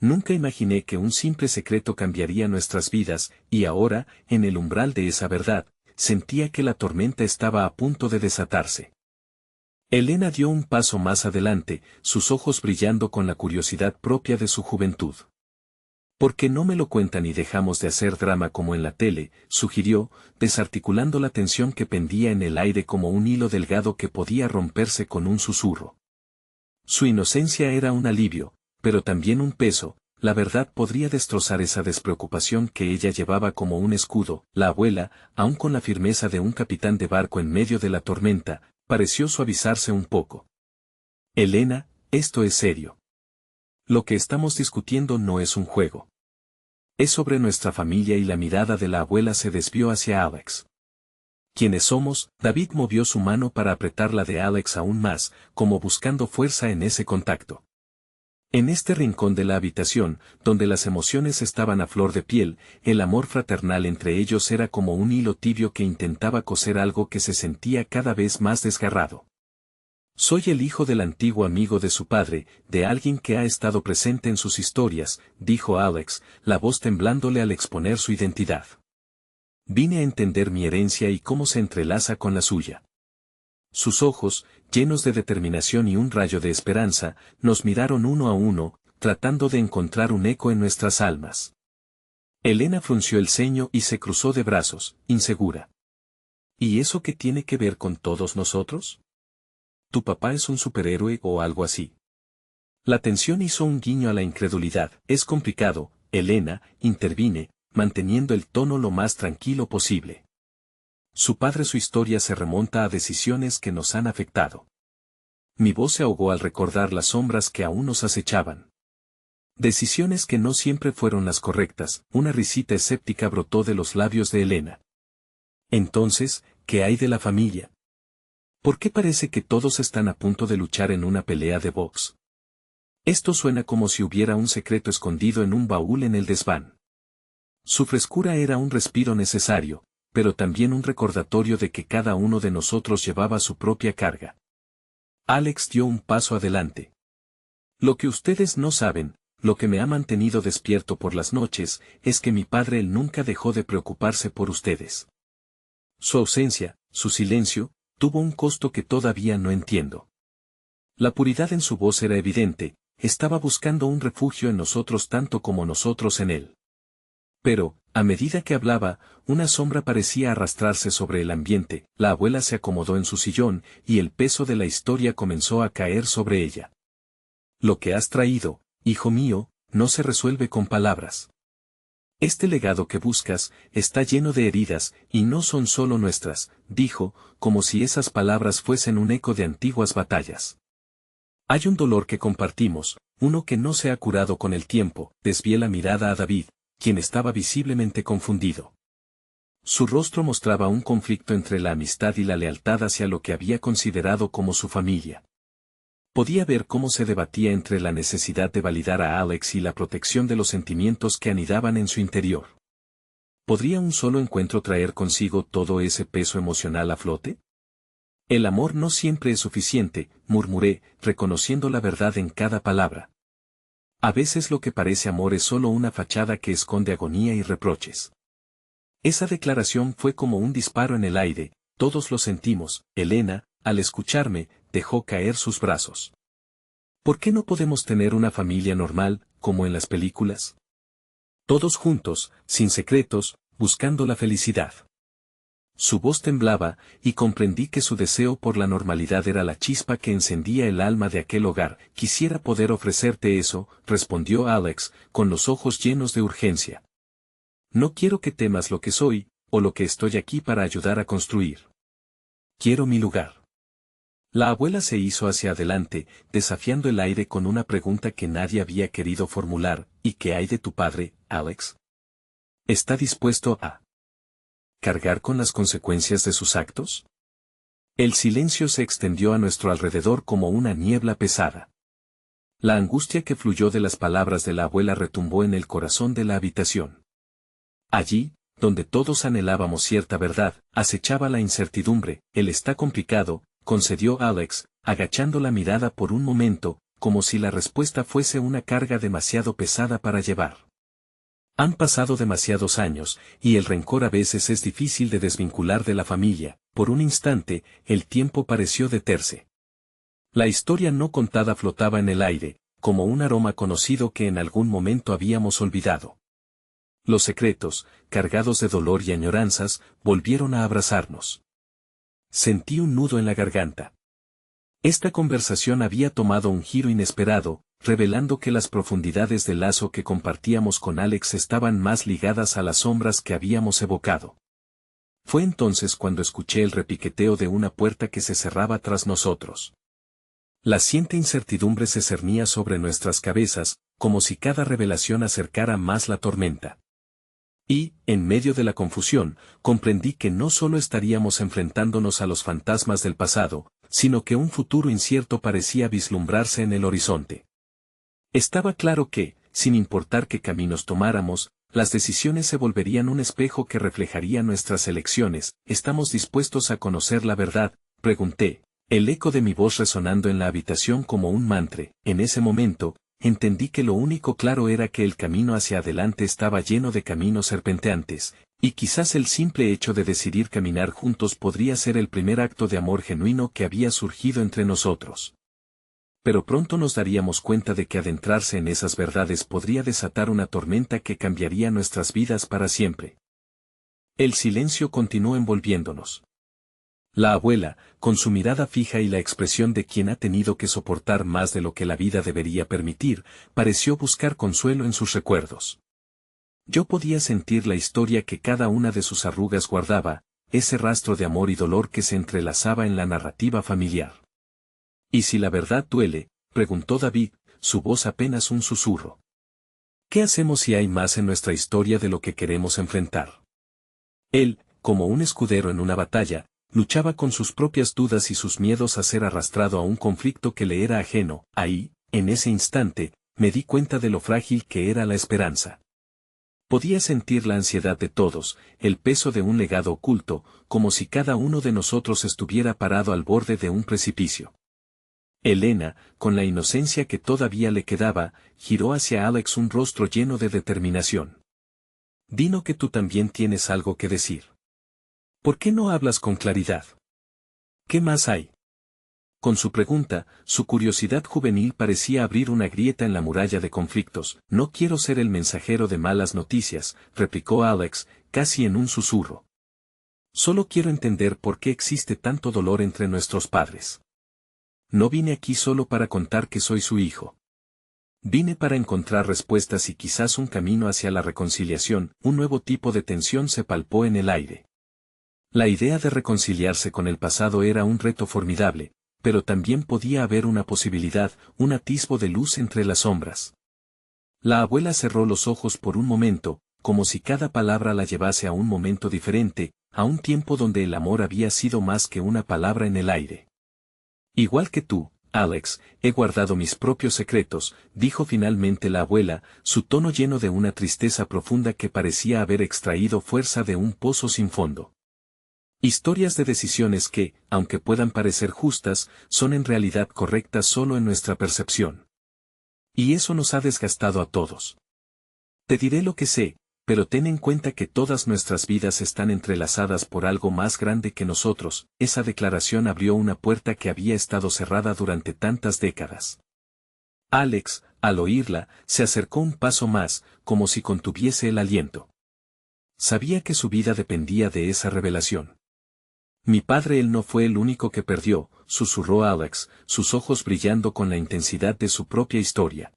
Nunca imaginé que un simple secreto cambiaría nuestras vidas, y ahora, en el umbral de esa verdad, sentía que la tormenta estaba a punto de desatarse. Elena dio un paso más adelante, sus ojos brillando con la curiosidad propia de su juventud. ¿Por qué no me lo cuentan y dejamos de hacer drama como en la tele?, sugirió, desarticulando la tensión que pendía en el aire como un hilo delgado que podía romperse con un susurro. Su inocencia era un alivio, pero también un peso. La verdad podría destrozar esa despreocupación que ella llevaba como un escudo. La abuela, aun con la firmeza de un capitán de barco en medio de la tormenta, pareció suavizarse un poco. Elena, esto es serio. Lo que estamos discutiendo no es un juego. Es sobre nuestra familia y la mirada de la abuela se desvió hacia Alex. ¿Quiénes somos? David movió su mano para apretar la de Alex aún más, como buscando fuerza en ese contacto. En este rincón de la habitación, donde las emociones estaban a flor de piel, el amor fraternal entre ellos era como un hilo tibio que intentaba coser algo que se sentía cada vez más desgarrado. Soy el hijo del antiguo amigo de su padre, de alguien que ha estado presente en sus historias, dijo Alex, la voz temblándole al exponer su identidad. Vine a entender mi herencia y cómo se entrelaza con la suya. Sus ojos, llenos de determinación y un rayo de esperanza, nos miraron uno a uno, tratando de encontrar un eco en nuestras almas. Elena frunció el ceño y se cruzó de brazos, insegura. ¿Y eso qué tiene que ver con todos nosotros? ¿Tu papá es un superhéroe o algo así? La tensión hizo un guiño a la incredulidad. Es complicado, Elena, intervine, manteniendo el tono lo más tranquilo posible. Su historia se remonta a decisiones que nos han afectado. Mi voz se ahogó al recordar las sombras que aún nos acechaban. Decisiones que no siempre fueron las correctas. Una risita escéptica brotó de los labios de Elena. Entonces, ¿qué hay de la familia? ¿Por qué parece que todos están a punto de luchar en una pelea de box? Esto suena como si hubiera un secreto escondido en un baúl en el desván. Su frescura era un respiro necesario, pero también un recordatorio de que cada uno de nosotros llevaba su propia carga. Alex dio un paso adelante. Lo que ustedes no saben, lo que me ha mantenido despierto por las noches, es que mi padre él nunca dejó de preocuparse por ustedes. Su ausencia, su silencio, tuvo un costo que todavía no entiendo. La puridad en su voz era evidente, estaba buscando un refugio en nosotros tanto como nosotros en él. Pero, a medida que hablaba, una sombra parecía arrastrarse sobre el ambiente. La abuela se acomodó en su sillón, y el peso de la historia comenzó a caer sobre ella. Lo que has traído, hijo mío, no se resuelve con palabras. Este legado que buscas, está lleno de heridas, y no son solo nuestras, dijo, como si esas palabras fuesen un eco de antiguas batallas. Hay un dolor que compartimos, uno que no se ha curado con el tiempo. Desvié la mirada a David, quien estaba visiblemente confundido. Su rostro mostraba un conflicto entre la amistad y la lealtad hacia lo que había considerado como su familia. Podía ver cómo se debatía entre la necesidad de validar a Alex y la protección de los sentimientos que anidaban en su interior. ¿Podría un solo encuentro traer consigo todo ese peso emocional a flote? El amor no siempre es suficiente, murmuré, reconociendo la verdad en cada palabra. A veces lo que parece amor es solo una fachada que esconde agonía y reproches. Esa declaración fue como un disparo en el aire, todos lo sentimos. Elena, al escucharme, dejó caer sus brazos. ¿Por qué no podemos tener una familia normal, como en las películas? Todos juntos, sin secretos, buscando la felicidad. Su voz temblaba, y comprendí que su deseo por la normalidad era la chispa que encendía el alma de aquel hogar. Quisiera poder ofrecerte eso, respondió Alex, con los ojos llenos de urgencia. No quiero que temas lo que soy, o lo que estoy aquí para ayudar a construir. Quiero mi lugar. La abuela se hizo hacia adelante, desafiando el aire con una pregunta que nadie había querido formular. ¿Y qué hay de tu padre, Alex? ¿Está dispuesto a cargar con las consecuencias de sus actos? El silencio se extendió a nuestro alrededor como una niebla pesada. La angustia que fluyó de las palabras de la abuela retumbó en el corazón de la habitación. Allí, donde todos anhelábamos cierta verdad, acechaba la incertidumbre. Él está complicado, concedió Alex, agachando la mirada por un momento, como si la respuesta fuese una carga demasiado pesada para llevar. Han pasado demasiados años, y el rencor a veces es difícil de desvincular de la familia. Por un instante, el tiempo pareció detenerse. La historia no contada flotaba en el aire, como un aroma conocido que en algún momento habíamos olvidado. Los secretos, cargados de dolor y añoranzas, volvieron a abrazarnos. Sentí un nudo en la garganta. Esta conversación había tomado un giro inesperado, revelando que las profundidades del lazo que compartíamos con Alex estaban más ligadas a las sombras que habíamos evocado. Fue entonces cuando escuché el repiqueteo de una puerta que se cerraba tras nosotros. La ciente incertidumbre se cernía sobre nuestras cabezas, como si cada revelación acercara más la tormenta. Y, en medio de la confusión, comprendí que no solo estaríamos enfrentándonos a los fantasmas del pasado, sino que un futuro incierto parecía vislumbrarse en el horizonte. Estaba claro que, sin importar qué caminos tomáramos, las decisiones se volverían un espejo que reflejaría nuestras elecciones. ¿Estamos dispuestos a conocer la verdad?, pregunté, el eco de mi voz resonando en la habitación como un mantra. En ese momento, entendí que lo único claro era que el camino hacia adelante estaba lleno de caminos serpenteantes, y quizás el simple hecho de decidir caminar juntos podría ser el primer acto de amor genuino que había surgido entre nosotros. Pero pronto nos daríamos cuenta de que adentrarse en esas verdades podría desatar una tormenta que cambiaría nuestras vidas para siempre. El silencio continuó envolviéndonos. La abuela, con su mirada fija y la expresión de quien ha tenido que soportar más de lo que la vida debería permitir, pareció buscar consuelo en sus recuerdos. Yo podía sentir la historia que cada una de sus arrugas guardaba, ese rastro de amor y dolor que se entrelazaba en la narrativa familiar. ¿Y si la verdad duele?, preguntó David, su voz apenas un susurro. ¿Qué hacemos si hay más en nuestra historia de lo que queremos enfrentar? Él, como un escudero en una batalla, luchaba con sus propias dudas y sus miedos a ser arrastrado a un conflicto que le era ajeno. Ahí, en ese instante, me di cuenta de lo frágil que era la esperanza. Podía sentir la ansiedad de todos, el peso de un legado oculto, como si cada uno de nosotros estuviera parado al borde de un precipicio. Elena, con la inocencia que todavía le quedaba, giró hacia Alex un rostro lleno de determinación. Dino que tú también tienes algo que decir. ¿Por qué no hablas con claridad? ¿Qué más hay? Con su pregunta, su curiosidad juvenil parecía abrir una grieta en la muralla de conflictos. No quiero ser el mensajero de malas noticias, replicó Alex, casi en un susurro. Solo quiero entender por qué existe tanto dolor entre nuestros padres. No vine aquí solo para contar que soy su hijo. Vine para encontrar respuestas y quizás un camino hacia la reconciliación. Un nuevo tipo de tensión se palpó en el aire. La idea de reconciliarse con el pasado era un reto formidable, pero también podía haber una posibilidad, un atisbo de luz entre las sombras. La abuela cerró los ojos por un momento, como si cada palabra la llevase a un momento diferente, a un tiempo donde el amor había sido más que una palabra en el aire. Igual que tú, Alex, he guardado mis propios secretos, dijo finalmente la abuela, su tono lleno de una tristeza profunda que parecía haber extraído fuerza de un pozo sin fondo. Historias de decisiones que, aunque puedan parecer justas, son en realidad correctas solo en nuestra percepción. Y eso nos ha desgastado a todos. Te diré lo que sé, pero ten en cuenta que todas nuestras vidas están entrelazadas por algo más grande que nosotros. Esa declaración abrió una puerta que había estado cerrada durante tantas décadas. Alex, al oírla, se acercó un paso más, como si contuviese el aliento. Sabía que su vida dependía de esa revelación. Mi padre, él no fue el único que perdió, susurró Alex, sus ojos brillando con la intensidad de su propia historia.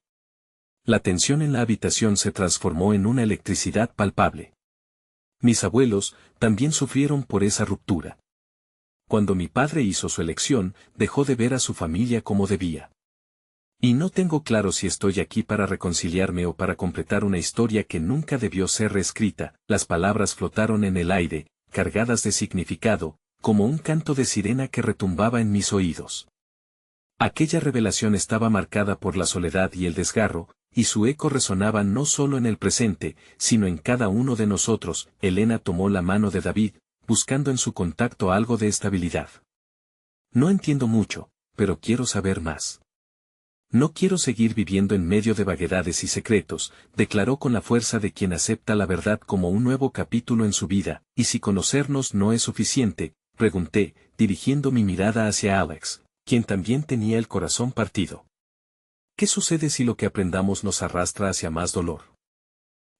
La tensión en la habitación se transformó en una electricidad palpable. Mis abuelos también sufrieron por esa ruptura. Cuando mi padre hizo su elección, dejó de ver a su familia como debía. Y no tengo claro si estoy aquí para reconciliarme o para completar una historia que nunca debió ser reescrita. Las palabras flotaron en el aire, cargadas de significado, como un canto de sirena que retumbaba en mis oídos. Aquella revelación estaba marcada por la soledad y el desgarro, y su eco resonaba no solo en el presente, sino en cada uno de nosotros. Elena tomó la mano de David, buscando en su contacto algo de estabilidad. No entiendo mucho, pero quiero saber más. No quiero seguir viviendo en medio de vaguedades y secretos, declaró con la fuerza de quien acepta la verdad como un nuevo capítulo en su vida. ¿Y si conocernos no es suficiente?, pregunté, dirigiendo mi mirada hacia Alex, quien también tenía el corazón partido. ¿Qué sucede si lo que aprendamos nos arrastra hacia más dolor?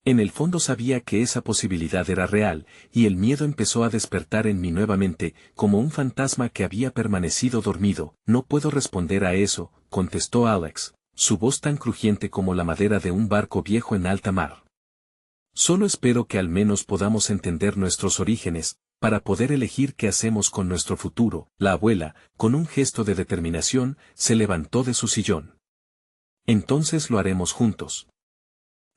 En el fondo sabía que esa posibilidad era real, y el miedo empezó a despertar en mí nuevamente, como un fantasma que había permanecido dormido. No puedo responder a eso, contestó Alex, su voz tan crujiente como la madera de un barco viejo en alta mar. Solo espero que al menos podamos entender nuestros orígenes, para poder elegir qué hacemos con nuestro futuro. La abuela, con un gesto de determinación, se levantó de su sillón. Entonces lo haremos juntos.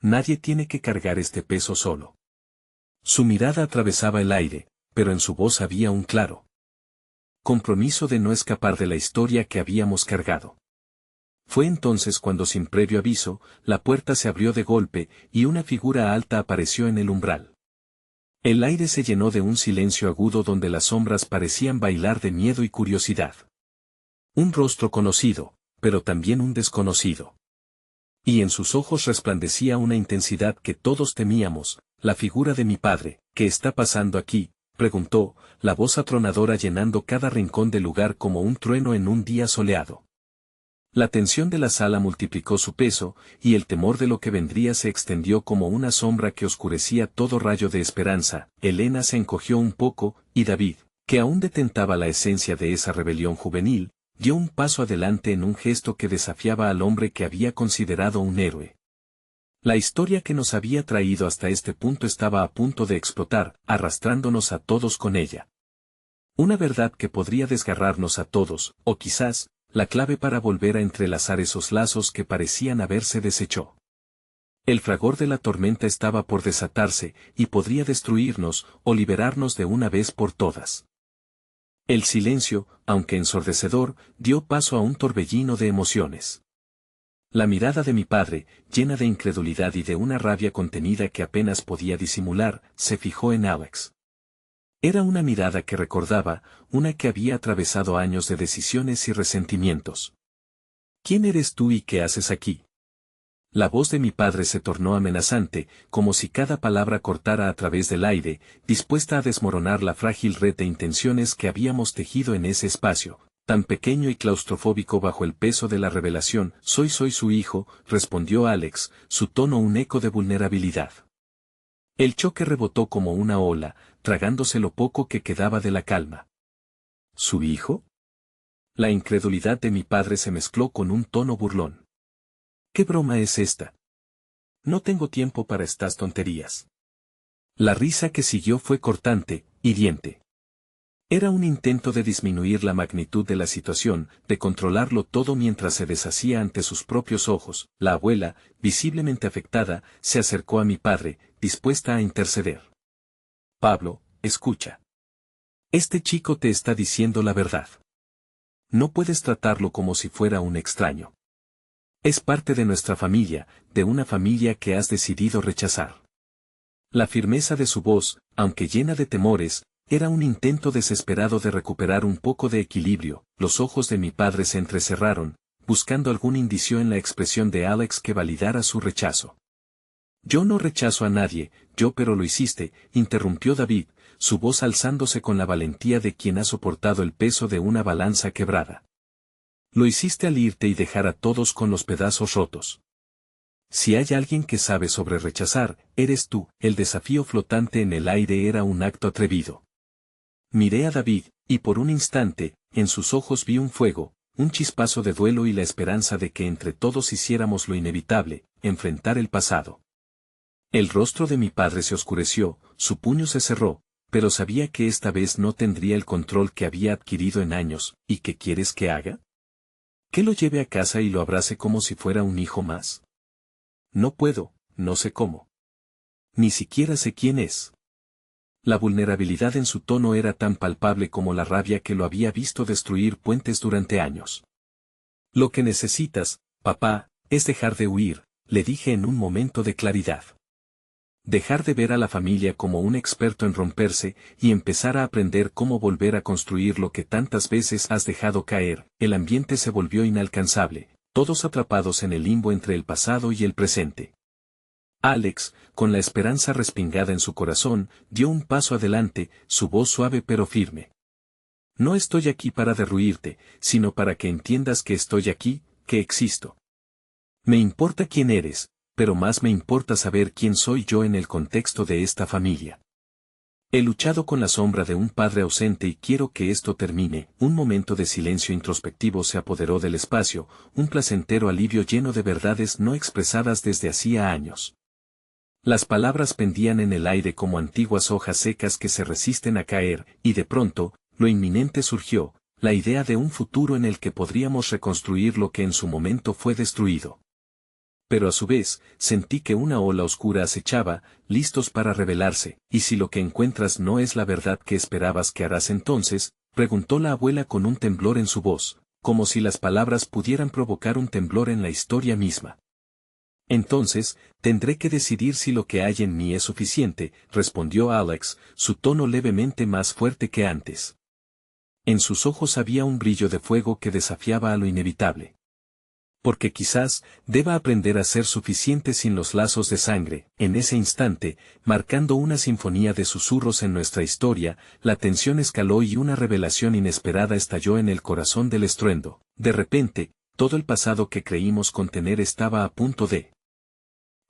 Nadie tiene que cargar este peso solo. Su mirada atravesaba el aire, pero en su voz había un claro compromiso de no escapar de la historia que habíamos cargado. Fue entonces cuando, sin previo aviso, la puerta se abrió de golpe y una figura alta apareció en el umbral. El aire se llenó de un silencio agudo donde las sombras parecían bailar de miedo y curiosidad. Un rostro conocido, pero también un desconocido. Y en sus ojos resplandecía una intensidad que todos temíamos. La figura de mi padre. ¿Qué está pasando aquí?, preguntó, la voz atronadora llenando cada rincón del lugar como un trueno en un día soleado. La tensión de la sala multiplicó su peso, y el temor de lo que vendría se extendió como una sombra que oscurecía todo rayo de esperanza. Elena se encogió un poco, y David, que aún detentaba la esencia de esa rebelión juvenil, dio un paso adelante en un gesto que desafiaba al hombre que había considerado un héroe. La historia que nos había traído hasta este punto estaba a punto de explotar, arrastrándonos a todos con ella. Una verdad que podría desgarrarnos a todos, o quizás, la clave para volver a entrelazar esos lazos que parecían haberse deshecho. El fragor de la tormenta estaba por desatarse, y podría destruirnos, o liberarnos de una vez por todas. El silencio, aunque ensordecedor, dio paso a un torbellino de emociones. La mirada de mi padre, llena de incredulidad y de una rabia contenida que apenas podía disimular, se fijó en Alex. Era una mirada que recordaba, una que había atravesado años de decisiones y resentimientos. ¿Quién eres tú y qué haces aquí? La voz de mi padre se tornó amenazante, como si cada palabra cortara a través del aire, dispuesta a desmoronar la frágil red de intenciones que habíamos tejido en ese espacio, tan pequeño y claustrofóbico bajo el peso de la revelación. Soy su hijo, respondió Alex, su tono un eco de vulnerabilidad. El choque rebotó como una ola, tragándose lo poco que quedaba de la calma. ¿Su hijo? La incredulidad de mi padre se mezcló con un tono burlón. ¿Qué broma es esta? No tengo tiempo para estas tonterías. La risa que siguió fue cortante, hiriente. Era un intento de disminuir la magnitud de la situación, de controlarlo todo mientras se deshacía ante sus propios ojos. La abuela, visiblemente afectada, se acercó a mi padre, dispuesta a interceder. Pablo, escucha. Este chico te está diciendo la verdad. No puedes tratarlo como si fuera un extraño. Es parte de nuestra familia, de una familia que has decidido rechazar. La firmeza de su voz, aunque llena de temores, era un intento desesperado de recuperar un poco de equilibrio. Los ojos de mi padre se entrecerraron, buscando algún indicio en la expresión de Alex que validara su rechazo. Yo no rechazo a nadie, pero lo hiciste, interrumpió David, su voz alzándose con la valentía de quien ha soportado el peso de una balanza quebrada. Lo hiciste al irte y dejar a todos con los pedazos rotos. Si hay alguien que sabe sobre rechazar, eres tú. El desafío flotante en el aire era un acto atrevido. Miré a David, Y por un instante, en sus ojos vi un fuego, un chispazo de duelo y la esperanza de que entre todos hiciéramos lo inevitable, enfrentar el pasado. El rostro de mi padre se oscureció, su puño se cerró, pero sabía que esta vez no tendría el control que había adquirido en años. ¿Y qué quieres que haga? ¿Que lo lleve a casa y lo abrace como si fuera un hijo más? No puedo, no sé cómo. Ni siquiera sé quién es. La vulnerabilidad en su tono era tan palpable como la rabia que lo había visto destruir puentes durante años. Lo que necesitas, papá, es dejar de huir, le dije en un momento de claridad. Dejar de ver a la familia como un experto en romperse y empezar a aprender cómo volver a construir lo que tantas veces has dejado caer. El ambiente se volvió inalcanzable, todos atrapados en el limbo entre el pasado y el presente. Alex, con la esperanza respingada en su corazón, dio un paso adelante, su voz suave pero firme. No estoy aquí para derruirte, sino para que entiendas que estoy aquí, que existo. Me importa quién eres, pero más me importa saber quién soy yo en el contexto de esta familia. He luchado con la sombra de un padre ausente y quiero que esto termine. Un momento de silencio introspectivo se apoderó del espacio, un placentero alivio lleno de verdades no expresadas desde hacía años. Las palabras pendían en el aire como antiguas hojas secas que se resisten a caer, y de pronto, lo inminente surgió, la idea de un futuro en el que podríamos reconstruir lo que en su momento fue destruido. Pero a su vez, sentí que una ola oscura acechaba, listos para revelarse. ¿Y si lo que encuentras no es la verdad que esperabas, qué harás entonces?, preguntó la abuela con un temblor en su voz, como si las palabras pudieran provocar un temblor en la historia misma. Entonces, tendré que decidir si lo que hay en mí es suficiente, respondió Alex, su tono levemente más fuerte que antes. En sus ojos había un brillo de fuego que desafiaba a lo inevitable. Porque quizás deba aprender a ser suficiente sin los lazos de sangre. En ese instante, marcando una sinfonía de susurros en nuestra historia, la tensión escaló y una revelación inesperada estalló en el corazón del estruendo. De repente, todo el pasado que creímos contener estaba a punto de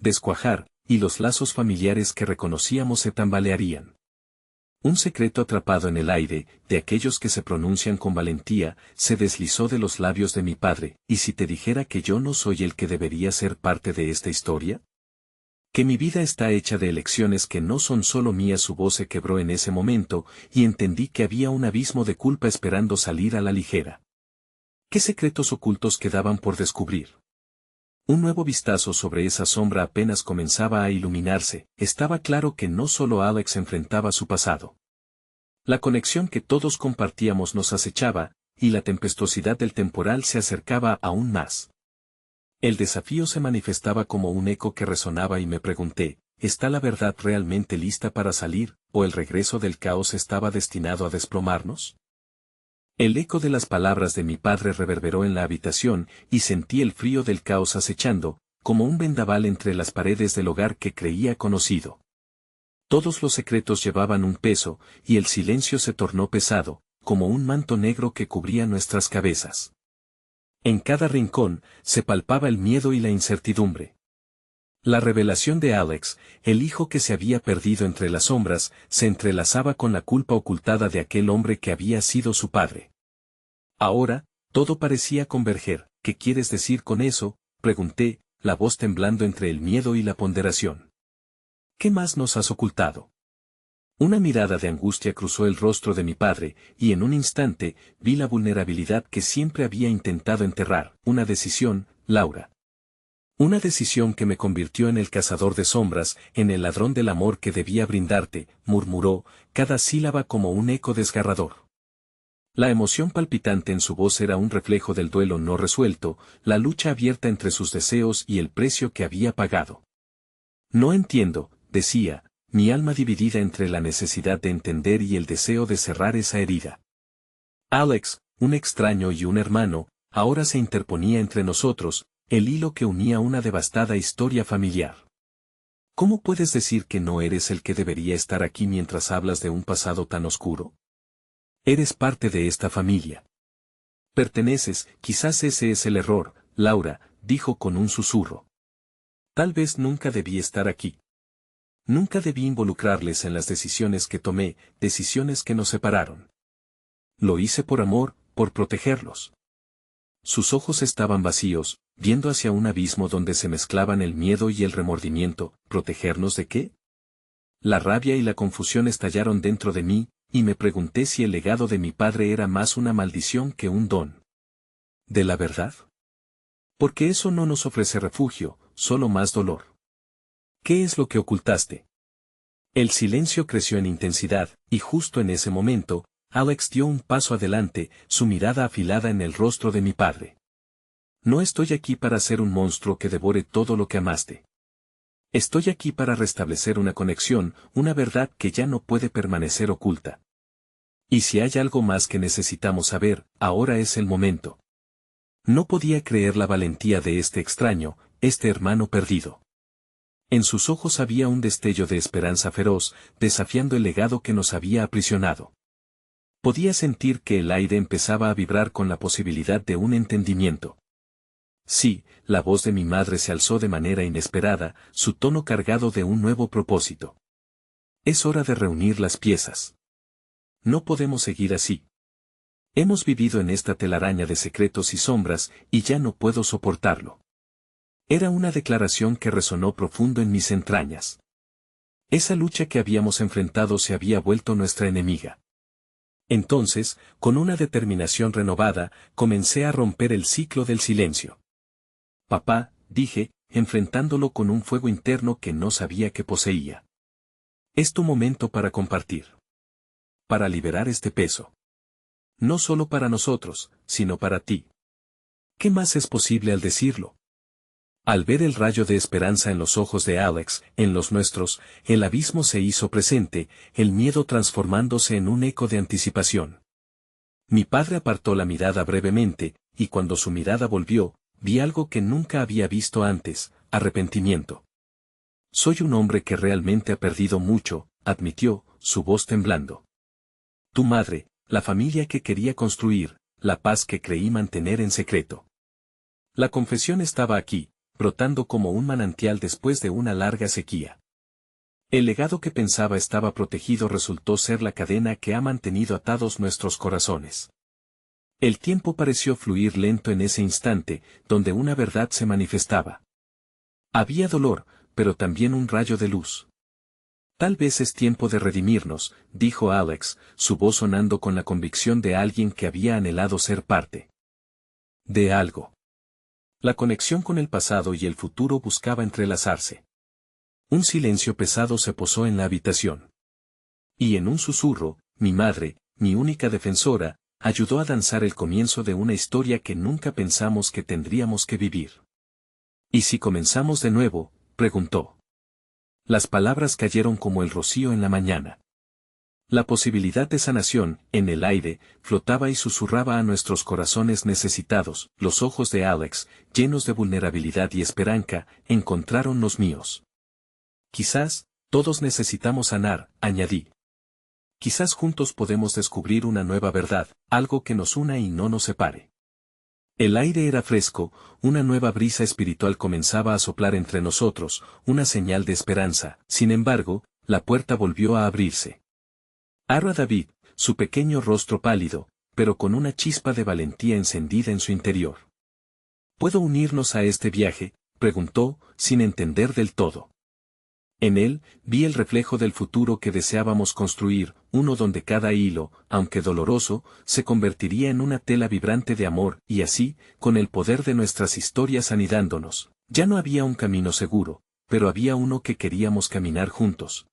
descuajar, y los lazos familiares que reconocíamos se tambalearían. Un secreto atrapado en el aire, de aquellos que se pronuncian con valentía, se deslizó de los labios de mi padre. ¿Y si te dijera que yo no soy el que debería ser parte de esta historia? Que mi vida está hecha de elecciones que no son solo mías. Su voz se quebró en ese momento, y entendí que había un abismo de culpa esperando salir a la ligera. ¿Qué secretos ocultos quedaban por descubrir? Un nuevo vistazo sobre esa sombra apenas comenzaba a iluminarse. Estaba claro que no solo Alex enfrentaba su pasado. La conexión que todos compartíamos nos acechaba, y la tempestuosidad del temporal se acercaba aún más. El desafío se manifestaba como un eco que resonaba y me pregunté, ¿está la verdad realmente lista para salir, o el regreso del caos estaba destinado a desplomarnos? El eco de las palabras de mi padre reverberó en la habitación, y sentí el frío del caos acechando, como un vendaval entre las paredes del hogar que creía conocido. Todos los secretos llevaban un peso, y el silencio se tornó pesado, como un manto negro que cubría nuestras cabezas. En cada rincón, se palpaba el miedo y la incertidumbre. La revelación de Alex, el hijo que se había perdido entre las sombras, se entrelazaba con la culpa ocultada de aquel hombre que había sido su padre. Ahora, todo parecía converger. ¿Qué quieres decir con eso?, pregunté, la voz temblando entre el miedo y la ponderación. ¿Qué más nos has ocultado? Una mirada de angustia cruzó el rostro de mi padre, y en un instante, vi la vulnerabilidad que siempre había intentado enterrar. Una decisión, Laura. Una decisión que me convirtió en el cazador de sombras, en el ladrón del amor que debía brindarte, murmuró, cada sílaba como un eco desgarrador. La emoción palpitante en su voz era un reflejo del duelo no resuelto, la lucha abierta entre sus deseos y el precio que había pagado. No entiendo, decía, mi alma dividida entre la necesidad de entender y el deseo de cerrar esa herida. Alex, un extraño y un hermano, ahora se interponía entre nosotros, el hilo que unía una devastada historia familiar. ¿Cómo puedes decir que no eres el que debería estar aquí mientras hablas de un pasado tan oscuro? Eres parte de esta familia. Perteneces, quizás ese es el error, Laura, dijo con un susurro. Tal vez nunca debí estar aquí. Nunca debí involucrarles en las decisiones que tomé, decisiones que nos separaron. Lo hice por amor, por protegerlos. Sus ojos estaban vacíos, viendo hacia un abismo donde se mezclaban el miedo y el remordimiento. ¿Protegernos de qué? La rabia y la confusión estallaron dentro de mí, y me pregunté si el legado de mi padre era más una maldición que un don. ¿De la verdad? Porque eso no nos ofrece refugio, solo más dolor. ¿Qué es lo que ocultaste? El silencio creció en intensidad, y justo en ese momento, Alex dio un paso adelante, su mirada afilada en el rostro de mi padre. No estoy aquí para ser un monstruo que devore todo lo que amaste. Estoy aquí para restablecer una conexión, una verdad que ya no puede permanecer oculta. Y si hay algo más que necesitamos saber, ahora es el momento. No podía creer la valentía de este extraño, este hermano perdido. En sus ojos había un destello de esperanza feroz, desafiando el legado que nos había aprisionado. Podía sentir que el aire empezaba a vibrar con la posibilidad de un entendimiento. Sí, la voz de mi madre se alzó de manera inesperada, su tono cargado de un nuevo propósito. Es hora de reunir las piezas. No podemos seguir así. Hemos vivido en esta telaraña de secretos y sombras, y ya no puedo soportarlo. Era una declaración que resonó profundo en mis entrañas. Esa lucha que habíamos enfrentado se había vuelto nuestra enemiga. Entonces, con una determinación renovada, comencé a romper el ciclo del silencio. Papá, dije, enfrentándolo con un fuego interno que no sabía que poseía. Es tu momento para compartir. Para liberar este peso. No solo para nosotros, sino para ti. ¿Qué más es posible al decirlo? Al ver el rayo de esperanza en los ojos de Alex, en los nuestros, el abismo se hizo presente, el miedo transformándose en un eco de anticipación. Mi padre apartó la mirada brevemente, y cuando su mirada volvió, vi algo que nunca había visto antes: arrepentimiento. Soy un hombre que realmente ha perdido mucho, admitió, su voz temblando. Tu madre, la familia que quería construir, la paz que creí mantener en secreto. La confesión estaba aquí, brotando como un manantial después de una larga sequía. El legado que pensaba estaba protegido resultó ser la cadena que ha mantenido atados nuestros corazones. El tiempo pareció fluir lento en ese instante, donde una verdad se manifestaba. Había dolor, pero también un rayo de luz. Tal vez es tiempo de redimirnos, dijo Alex, su voz sonando con la convicción de alguien que había anhelado ser parte de algo. La conexión con el pasado y el futuro buscaba entrelazarse. Un silencio pesado se posó en la habitación. Y en un susurro, mi madre, mi única defensora, ayudó a danzar el comienzo de una historia que nunca pensamos que tendríamos que vivir. ¿Y si comenzamos de nuevo?, preguntó. Las palabras cayeron como el rocío en la mañana. La posibilidad de sanación, en el aire, flotaba y susurraba a nuestros corazones necesitados. Los ojos de Alex, llenos de vulnerabilidad y esperanza, encontraron los míos. Quizás, todos necesitamos sanar, añadí. Quizás juntos podemos descubrir una nueva verdad, algo que nos una y no nos separe. El aire era fresco, una nueva brisa espiritual comenzaba a soplar entre nosotros, una señal de esperanza. Sin embargo, la puerta volvió a abrirse. Arra David, su pequeño rostro pálido, pero con una chispa de valentía encendida en su interior. ¿Puedo unirnos a este viaje?, preguntó, sin entender del todo. En él, vi el reflejo del futuro que deseábamos construir, uno donde cada hilo, aunque doloroso, se convertiría en una tela vibrante de amor, y así, con el poder de nuestras historias anidándonos. Ya no había un camino seguro, pero había uno que queríamos caminar juntos.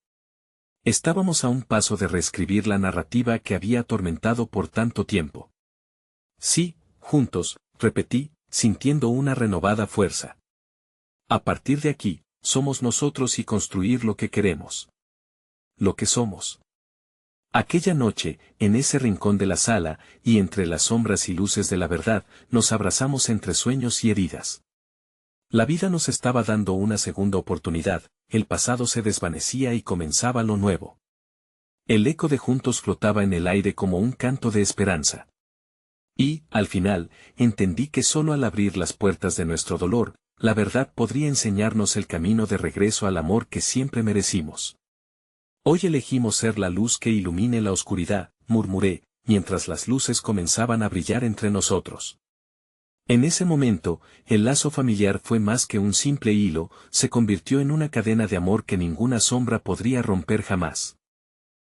Estábamos a un paso de reescribir la narrativa que había atormentado por tanto tiempo. Sí, juntos, repetí, sintiendo una renovada fuerza. A partir de aquí, somos nosotros y construir lo que queremos. Lo que somos. Aquella noche, en ese rincón de la sala, y entre las sombras y luces de la verdad, nos abrazamos entre sueños y heridas. La vida nos estaba dando una segunda oportunidad, el pasado se desvanecía y comenzaba lo nuevo. El eco de juntos flotaba en el aire como un canto de esperanza. Y, al final, entendí que solo al abrir las puertas de nuestro dolor, la verdad podría enseñarnos el camino de regreso al amor que siempre merecimos. Hoy elegimos ser la luz que ilumine la oscuridad, murmuré, mientras las luces comenzaban a brillar entre nosotros. En ese momento, el lazo familiar fue más que un simple hilo, se convirtió en una cadena de amor que ninguna sombra podría romper jamás.